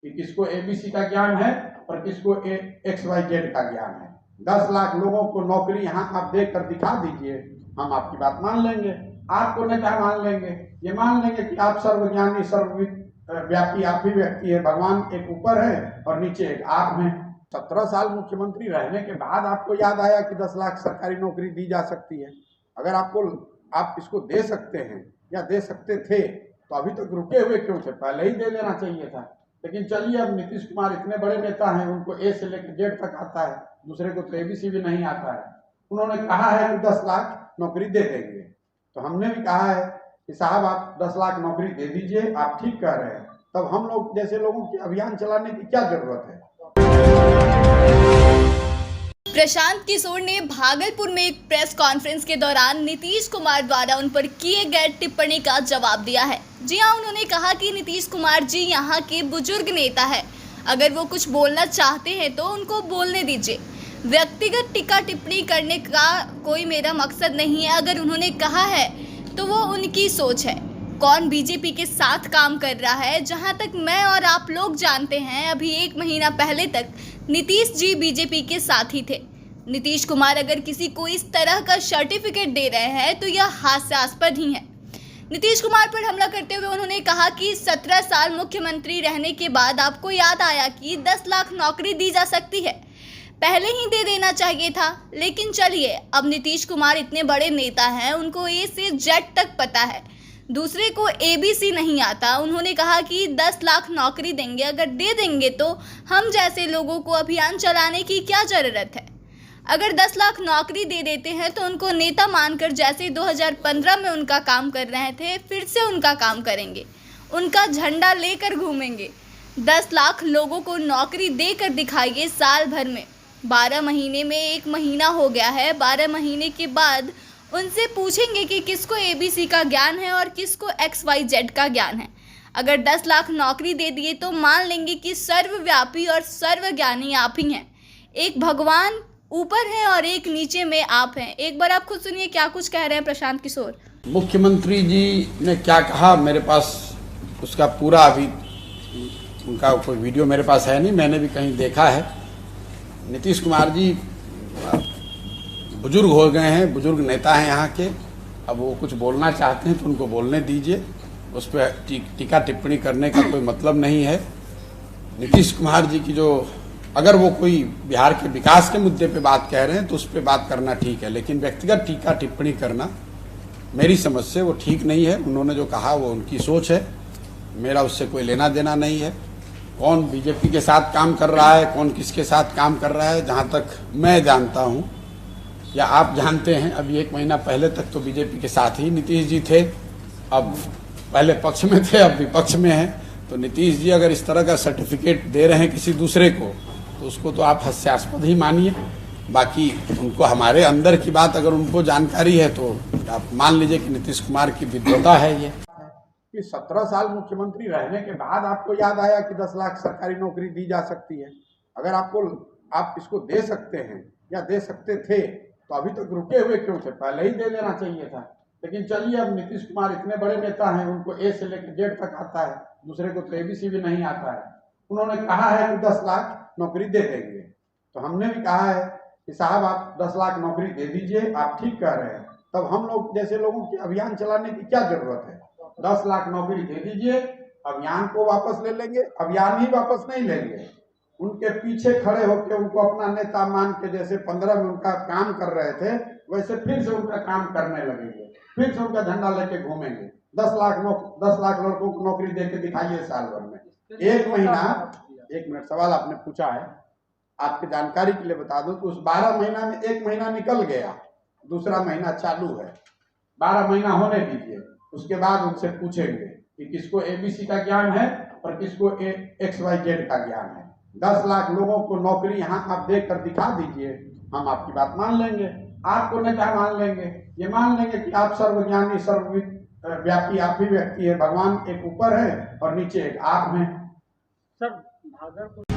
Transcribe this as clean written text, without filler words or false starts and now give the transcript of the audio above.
कि किसको एबीसी का ज्ञान है और किसको एक्स वाई जेड का ज्ञान है। 10 लाख लोगों को नौकरी यहाँ आप देख कर दिखा दीजिए, हम आपकी बात मान लेंगे। आपको नेता मान लेंगे, ये मान लेंगे कि आप सर्वज्ञानी सर्वव्यापी आप ही व्यक्ति है, भगवान एक ऊपर है और नीचे एक आप हैं। 17 साल मुख्यमंत्री रहने के बाद आपको याद आया कि 10 लाख सरकारी नौकरी दी जा सकती है। अगर आप इसको दे सकते हैं या दे सकते थे तो अभी तक रुके हुए क्यों थे? पहले ही दे देना चाहिए था। लेकिन चलिए, अब नीतीश कुमार इतने बड़े नेता हैं, उनको ए से लेकर जेड तक आता है, दूसरे को तो एबीसी भी नहीं आता है। उन्होंने कहा है कि 10 लाख नौकरी दे देंगे, तो हमने भी कहा है कि साहब आप 10 लाख नौकरी दे दीजिए, आप ठीक कह रहे हैं। तब हम लोग जैसे लोगों की अभियान चलाने की क्या जरूरत है? प्रशांत किशोर ने भागलपुर में एक प्रेस कॉन्फ्रेंस के दौरान नीतीश कुमार द्वारा उन पर किए गए टिप्पणी का जवाब दिया है। जी हां, उन्होंने कहा कि नीतीश कुमार जी यहां के बुजुर्ग नेता है, अगर वो कुछ बोलना चाहते हैं तो उनको बोलने दीजिए। व्यक्तिगत टीका टिप्पणी करने का कोई मेरा मकसद नहीं है। अगर उन्होंने कहा है तो वो उनकी सोच है। कौन बीजेपी के साथ काम कर रहा है? जहां तक मैं और आप लोग जानते हैं, अभी 1 महीना पहले तक नीतीश जी बीजेपी के साथ ही थे। नीतीश कुमार अगर किसी को इस तरह का सर्टिफिकेट दे रहे हैं तो यह हास्यास्पद ही है। नीतीश कुमार पर हमला करते हुए उन्होंने कहा कि 17 साल मुख्यमंत्री रहने के बाद आपको याद आया कि 10 लाख नौकरी दी जा सकती है, पहले ही दे देना चाहिए था। लेकिन चलिए, अब नीतीश कुमार इतने बड़े नेता हैं, उनको ए से जेड तक पता है, दूसरे को एबीसी नहीं आता। उन्होंने कहा कि 10 लाख नौकरी देंगे, अगर दे देंगे तो हम जैसे लोगों को अभियान चलाने की क्या ज़रूरत है। अगर 10 लाख नौकरी दे देते हैं तो उनको नेता मानकर जैसे 2015 में उनका काम कर रहे थे, फिर से उनका काम करेंगे, उनका झंडा लेकर घूमेंगे। 10 लाख लोगों को नौकरी देकर दिखाइए साल भर में। 12 महीने में 1 महीना हो गया है। 12 महीने के बाद उनसे पूछेंगे कि किसको एबीसी का ज्ञान है और किसको एक्स वाई जेड का ज्ञान है। अगर 10 लाख नौकरी दे दिए तो मान लेंगे कि सर्वव्यापी और सर्वज्ञानी आप ही हैं। एक भगवान ऊपर है और एक नीचे में आप हैं। एक बार आप खुद सुनिए क्या कुछ कह रहे हैं प्रशांत किशोर। मुख्यमंत्री जी ने क्या कहा, मेरे पास उसका पूरा अभी उनका कोई वीडियो मेरे पास है नहीं, मैंने भी कहीं देखा है। नीतीश कुमार जी बुजुर्ग हो गए हैं, बुजुर्ग नेता हैं यहाँ के। अब वो कुछ बोलना चाहते हैं तो उनको बोलने दीजिए, उस पर टीका टिप्पणी करने का कोई मतलब नहीं है। नीतीश कुमार जी की जो, अगर वो कोई बिहार के विकास के मुद्दे पे बात कह रहे हैं तो उस पर बात करना ठीक है, लेकिन व्यक्तिगत टीका टिप्पणी करना मेरी समझ से वो ठीक नहीं है। उन्होंने जो कहा वो उनकी सोच है, मेरा उससे कोई लेना देना नहीं है। कौन बीजेपी के साथ काम कर रहा है, कौन किसके साथ काम कर रहा है, जहाँ तक मैं जानता हूँ या आप जानते हैं, अभी 1 महीना पहले तक तो बीजेपी के साथ ही नीतीश जी थे। अब पहले पक्ष में थे, अब विपक्ष में हैं। तो नीतीश जी अगर इस तरह का सर्टिफिकेट दे रहे हैं किसी दूसरे को तो उसको तो आप हास्यास्पद ही मानिए। बाकी उनको हमारे अंदर की बात अगर उनको जानकारी है तो आप मान लीजिए कि नीतीश कुमार की विद्वता है ये कि 17 साल मुख्यमंत्री रहने के बाद आपको याद आया कि 10 लाख सरकारी नौकरी दी जा सकती है। अगर आप इसको दे सकते हैं या दे सकते थे तो अभी तक रुके हुए क्यों थे? पहले ही दे देना चाहिए था। लेकिन चलिए, अब नीतीश कुमार इतने बड़े नेता हैं, उनको ए से लेकर जेड तक आता है, दूसरे को तो एबीसी भी नहीं आता है। उन्होंने कहा है कि 10 लाख नौकरी दे देंगे, तो हमने भी कहा है कि साहब आप 10 लाख नौकरी दे दीजिए, आप ठीक कह रहे हैं। तब हम लोग जैसे लोगों की अभियान चलाने की क्या जरूरत है? 10 लाख नौकरी दे दीजिए, अभियान को वापस ले लेंगे। अभियान ही वापस नहीं लेंगे, उनके पीछे खड़े होकर उनको अपना नेता मान के, जैसे 15 में उनका काम कर रहे थे वैसे फिर से उनका काम करने लगेंगे, फिर से उनका झंडा लेके घूमेंगे। 10 लाख लड़कों को नौकरी दे के दिखाइए साल भर में। 1 महीना, 1 मिनट, सवाल आपने पूछा है, आपकी जानकारी के लिए बता दूं कि उस 12 महीना में 1 महीना निकल गया, दूसरा महीना चालू है। 12 महीना होने दीजिए, उसके बाद उनसे पूछेंगे कि किसको एबीसी का ज्ञान है और किसको एक्स वाई जेड का ज्ञान है। 10 लाख लोगों को नौकरी यहाँ आप देख कर दिखा दीजिए, हम आपकी बात मान लेंगे। आपको नेता मान लेंगे, ये मान लेंगे कि आप सर्वज्ञानी सर्वव्यापी आप ही व्यक्ति है, भगवान एक ऊपर है और नीचे एक आप हैं। सर भागलपुर